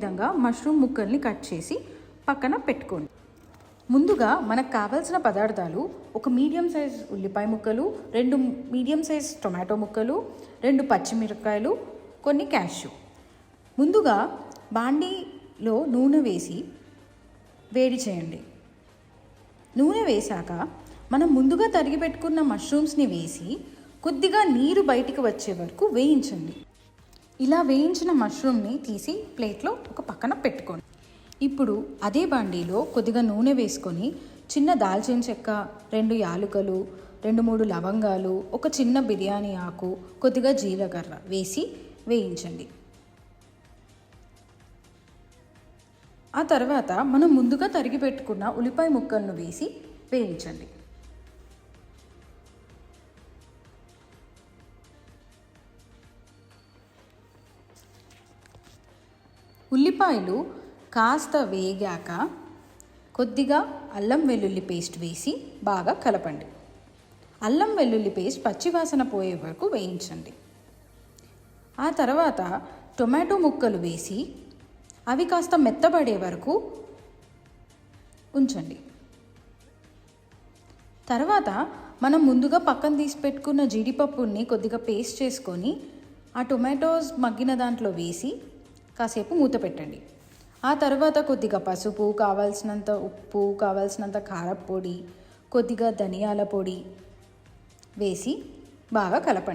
విధంగా మష్రూమ్ ముక్కల్ని కట్ చేసి పక్కన పెట్టుకోండి. ముందుగా మనకు కావాల్సిన పదార్థాలు: ఒక మీడియం సైజ్ ఉల్లిపాయ ముక్కలు, 2 మీడియం సైజ్ టొమాటో ముక్కలు, 2 పచ్చిమిరపకాయలు, కొన్ని క్యాష్యూ. ముందుగా బాండీలో నూనె వేసి వేడి చేయండి. నూనె వేశాక మనం ముందుగా తరిగి పెట్టుకున్న మష్రూమ్స్ని వేసి కొద్దిగా నీరు బయటికి వచ్చే వరకు వేయించండి. ఇలా వేయించిన మష్రూమ్ని తీసి ప్లేట్లో ఒక పక్కన పెట్టుకోండి. ఇప్పుడు అదే బాండీలో కొద్దిగా నూనె వేసుకొని చిన్న దాల్చిన చెక్క, 2 యాలకులు, 2-3 లవంగాలు, ఒక చిన్న బిర్యానీ ఆకు, కొద్దిగా జీలకర్ర వేసి వేయించండి. ఆ తర్వాత మనం ముందుగా తరిగి పెట్టుకున్న ఉల్లిపాయ ముక్కలను వేసి వేయించండి. ఉల్లిపాయలు కాస్త వేగాక కొద్దిగా అల్లం వెల్లుల్లి పేస్ట్ వేసి బాగా కలపండి. అల్లం వెల్లుల్లి పేస్ట్ పచ్చివాసన పోయే వరకు వేయించండి. ఆ తర్వాత టొమాటో ముక్కలు వేసి అవి కాస్త మెత్తబడే వరకు ఉంచండి. తర్వాత మనం ముందుగా పక్కన తీసి పెట్టుకున్న జీడిపప్పుని కొద్దిగా పేస్ట్ చేసుకొని ఆ టొమాటోస్ మగ్గిన దాంట్లో వేసి కాసేపు మూత పెట్టండి. ఆ తర్వాత కొద్దిగా పసుపు, కావాల్సినంత ఉప్పు, కావాల్సినంత కారపొడి, కొద్దిగా ధనియాల పొడి వేసి బాగా కలపండి.